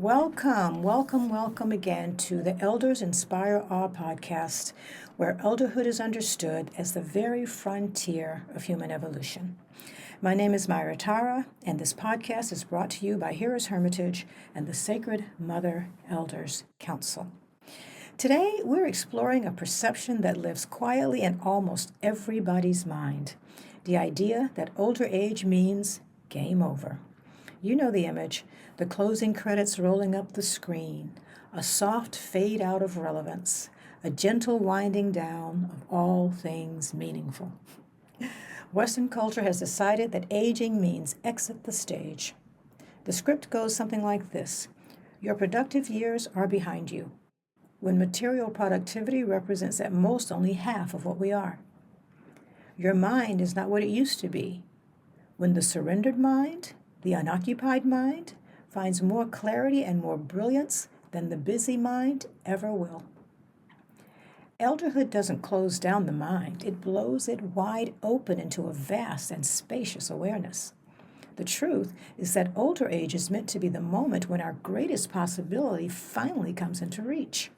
Welcome again to the Elders Inspire Awe podcast, where elderhood is understood as the very frontier of human evolution. My name is Myra Tara, and this podcast is brought to you by Heroes Hermitage and the Sacred Mother Elders Council. Today, we're exploring a perception that lives quietly in almost everybody's mind, the idea that older age means game over. You know the image, the closing credits rolling up the screen, a soft fade out of relevance, a gentle winding down of all things meaningful. Western culture has decided that aging means exit the stage. The script goes something like this: your productive years are behind you, when material productivity represents at most only half of what we are. Your mind is not what it used to be. When the surrendered mind, the unoccupied mind, finds more clarity and more brilliance than the busy mind ever will. Elderhood doesn't close down the mind, it blows it wide open into a vast and spacious awareness. The truth is that older age is meant to be the moment when our greatest possibility finally comes into reach.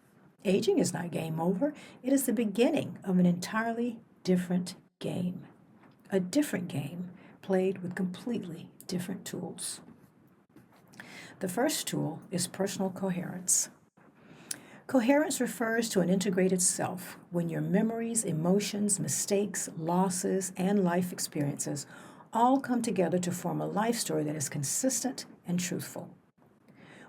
Aging is not game over, it is the beginning of an entirely different game. A different game played with completely different tools. The first tool is personal coherence. Coherence refers to an integrated self when your memories, emotions, mistakes, losses, and life experiences all come together to form a life story that is consistent and truthful.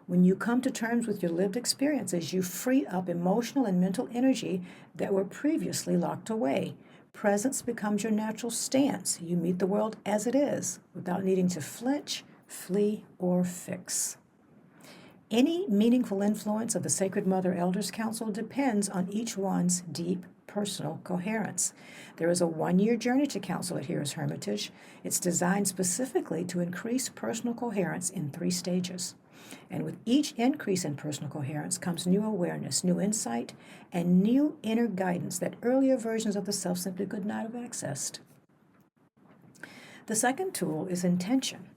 When you come to terms with your lived experiences, you free up emotional and mental energy that were previously locked away. Presence becomes your natural stance. You meet the world as it is, without needing to flinch, flee, or fix. Any meaningful influence of the Sacred Mother Elders Council depends on each one's deep personal coherence. There is a 1-year journey to council at Heroes Hermitage. It's designed specifically to increase personal coherence in 3 stages. And with each increase in personal coherence comes new awareness, new insight, and new inner guidance that earlier versions of the self simply could not have accessed. The second tool is intention.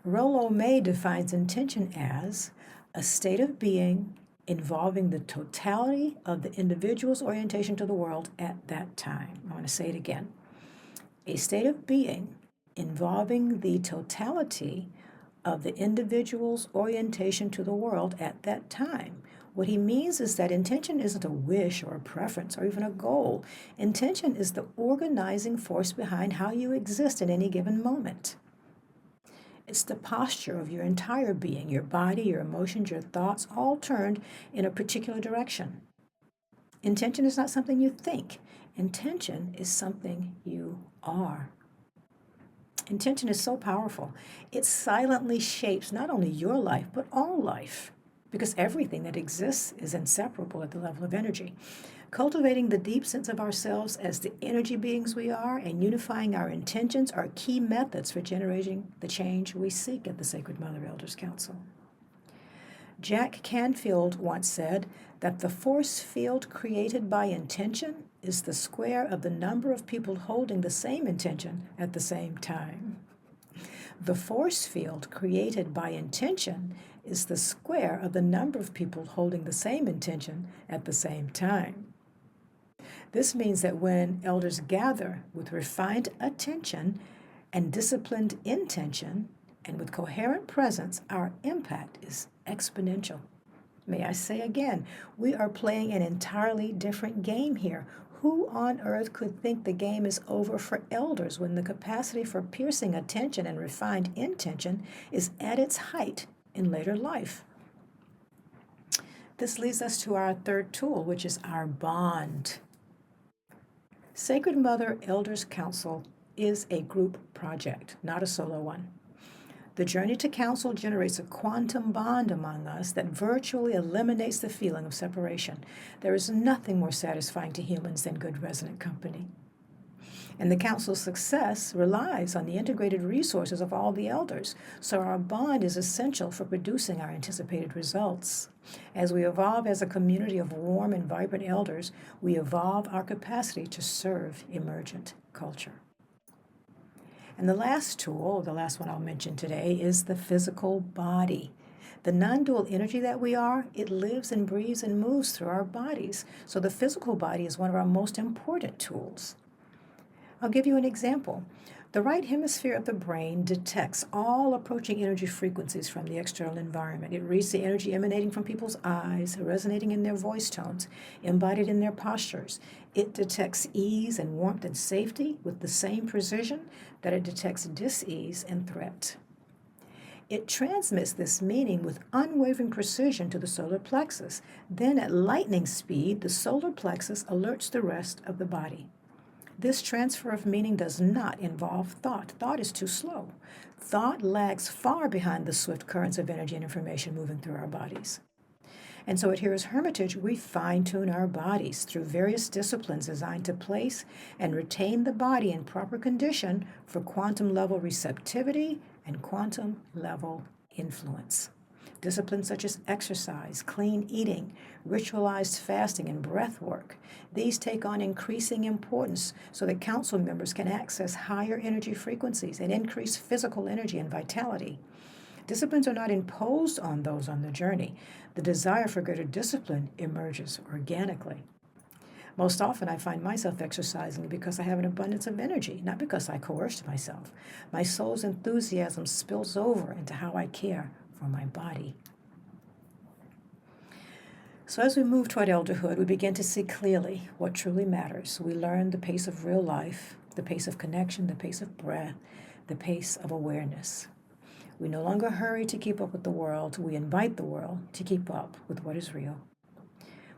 Rollo May defines intention as a state of being involving the totality of the individual's orientation to the world at that time. I want to say it again. A state of being involving the totality of the individual's orientation to the world at that time. What he means is that intention isn't a wish or a preference or even a goal. Intention is the organizing force behind how you exist at any given moment. It's the posture of your entire being, your body, your emotions, your thoughts, all turned in a particular direction. Intention is not something you think. Intention is something you are. Intention is so powerful. It silently shapes not only your life, but all life, because everything that exists is inseparable at the level of energy. Cultivating the deep sense of ourselves as the energy beings we are and unifying our intentions are key methods for generating the change we seek at the Sacred Mother Elders Council. Jack Canfield once said that the force field created by intention is the square of the number of people holding the same intention at the same time. The force field created by intention is the square of the number of people holding the same intention at the same time. This means that when elders gather with refined attention and disciplined intention, and with coherent presence, our impact is exponential. May I say again, we are playing an entirely different game here. Who on earth could think the game is over for elders when the capacity for piercing attention and refined intention is at its height in later life? This leads us to our third tool, which is our bond. Sacred Mother Elders Council is a group project, not a solo one. The journey to council generates a quantum bond among us that virtually eliminates the feeling of separation. There is nothing more satisfying to humans than good resonant company. And the council's success relies on the integrated resources of all the elders, so our bond is essential for producing our anticipated results. As we evolve as a community of warm and vibrant elders, we evolve our capacity to serve emergent culture. And the last tool, the last one I'll mention today, is the physical body. The non-dual energy that we are, it lives and breathes and moves through our bodies. So the physical body is one of our most important tools. I'll give you an example. The right hemisphere of the brain detects all approaching energy frequencies from the external environment. It reads the energy emanating from people's eyes, resonating in their voice tones, embodied in their postures. It detects ease and warmth and safety with the same precision that it detects dis-ease and threat. It transmits this meaning with unwavering precision to the solar plexus. Then at lightning speed, the solar plexus alerts the rest of the body. This transfer of meaning does not involve thought. Thought is too slow. Thought lags far behind the swift currents of energy and information moving through our bodies. And so at Hero's Hermitage, we fine-tune our bodies through various disciplines designed to place and retain the body in proper condition for quantum-level receptivity and quantum-level influence. Disciplines such as exercise, clean eating, ritualized fasting, and breath work. These take on increasing importance so that council members can access higher energy frequencies and increase physical energy and vitality. Disciplines are not imposed on those on the journey. The desire for greater discipline emerges organically. Most often I find myself exercising because I have an abundance of energy, not because I coerced myself. My soul's enthusiasm spills over into how I care for my body. So as we move toward elderhood, we begin to see clearly what truly matters. We learn the pace of real life, the pace of connection, the pace of breath, the pace of awareness. We no longer hurry to keep up with the world. We invite the world to keep up with what is real.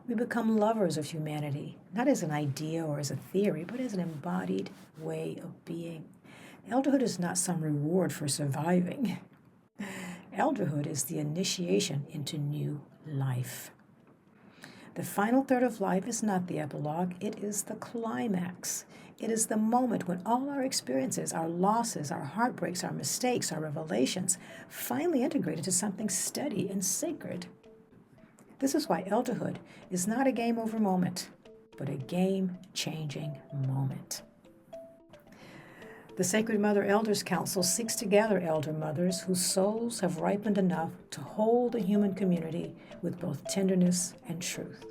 We become lovers of humanity, not as an idea or as a theory, but as an embodied way of being. Elderhood is not some reward for surviving. Elderhood is the initiation into new life. The final third of life is not the epilogue, it is the climax. It is the moment when all our experiences, our losses, our heartbreaks, our mistakes, our revelations, finally integrate into something steady and sacred. This is why elderhood is not a game over moment, but a game-changing moment. The Sacred Mother Elders Council seeks to gather elder mothers whose souls have ripened enough to hold the human community with both tenderness and truth.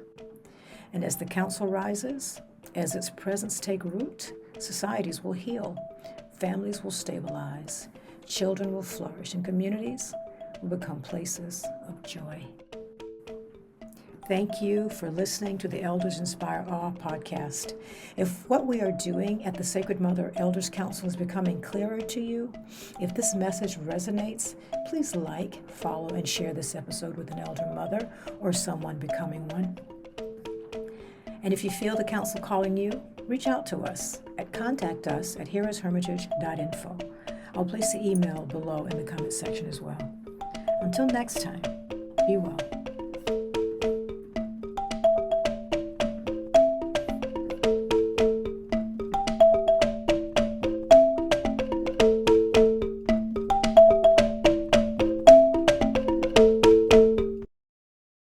And as the council rises, as its presence take root, societies will heal, families will stabilize, children will flourish, and communities will become places of joy. Thank you for listening to the Elders Inspire Awe podcast. If what we are doing at the Sacred Mother Elders Council is becoming clearer to you, if this message resonates, please like, follow, and share this episode with an elder mother or someone becoming one. And if you feel the council calling you, reach out to us at contactus@heroeshermitage.info. I'll place the email below in the comment section as well. Until next time, be well.